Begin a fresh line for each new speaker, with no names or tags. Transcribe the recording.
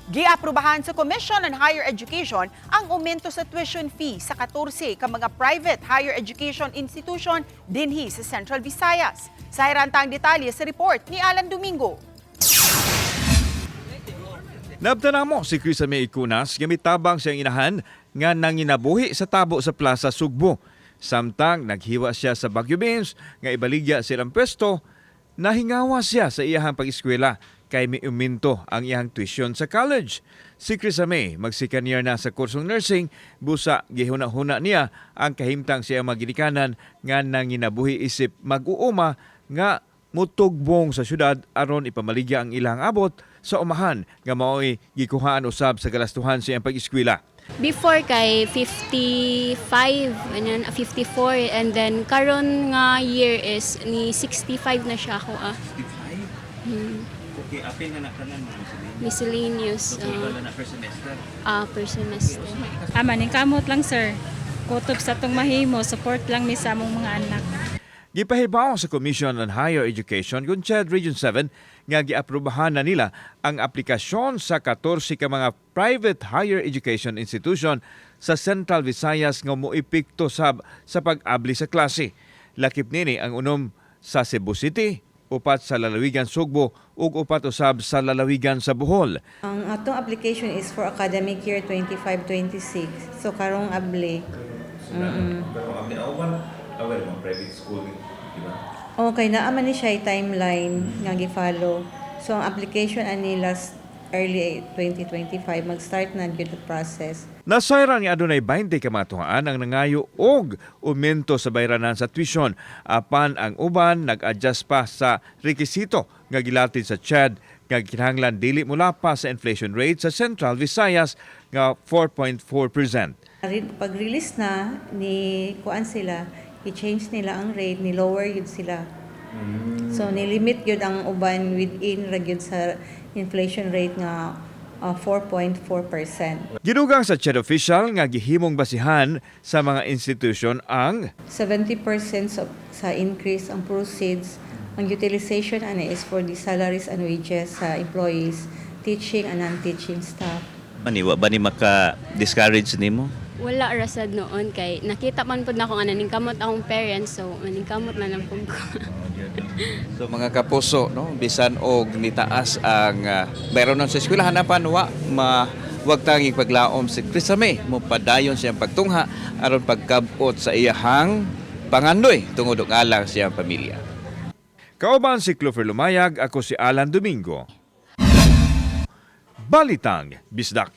Gi-aprubahan sa Commission on Higher Education ang umento sa tuition fee sa 14 ka mga private higher education institution dinhi sa Central Visayas. Sa hirantang detalye sa report ni Alan Domingo.
Nabtana mo si Chris May Ikunas gamit tabang siyang inahan nga nanginabuhi sa tabo sa Plaza Sugbo. Samtang naghiwa siya sa Baguio Beans nga ibaligya silang pwesto, nahingawa siya sa iyahang pag-eskwela kay may uminto ang iyang tuition sa college. Si Chris May magsikanyar na sa kursong nursing, busa gihuna-huna niya ang kahimtang siya maginikanan nga nanginabuhi isip mag-uuma nga mutugbong sa syudad aron ipamaligya ang ilang abot sa umahan nga mao'y gikuhaan usab sa galastuhan sa iyang pag-eskwela.
Before kay 55, ganyan, 54, and then karon nga year is ni 65 na siya ako.
65? Okay, apin na nakanan mo
Miscellaneous.
na per semester?
Per semester.
Maning kamot lang sir. Kutob sa tong mahimo, support lang mi sa among mga anak.
Gipahibaw sa Commission on Higher Education kung CHED Region 7 nga gi-aprubahan na nila ang aplikasyon sa 14 ka mga private higher education institution sa Central Visayas nga moepekto sa pag-abli sa klase. Lakip nini ang unom sa Cebu City, upat sa lalawigan Sugbo ug upat usab sa lalawigan sa Bohol.
Ang atong application is for academic year 25-26. So karong abli.
Pero ang minawan, awal mga private school, di ba?
Okay, naaman ni siya timeline nga gi-follow. So ang application ani last early 2025 mag-start na gyud ang process.
Nasayran nga adunay 20 ka mga tungaan ang nangayo og umento sa bayranan sa tuition apan ang uban nag-adjust pa sa rekisito nga gilatid sa CHED nga kinahanglan dili mula pa sa inflation rate sa Central Visayas nga 4.4%.
Pag-release na ni kuan sila, i-change nila ang rate, ni lower yun sila. So nilimit yun ang uban within ra gyud sa inflation rate nga 4.4%.
Gidugang sa CHED official nga gihimong basihan sa mga institution ang
70% sa increase ang proceeds. Ang utilization ani is for the salaries and wages sa employees, teaching and non-teaching staff.
Maniwa ba ni maka-discourage nimo?
Wala rasad noon kay nakita man pud nako nga naningkamot akong parents, so naningkamot na lang pud ko.
So mga kapuso, no, bisan og nitaas ang bayranon sa eskwelahan napan wag tanging paglaom si Chris May mo padayon siyang pagtungha aron pagkabot sa iyahang pangandoy tungod og alang siyang pamilya.
Kauban si Clover Lumayag, ako si Alan Domingo. Balitang Bisdak.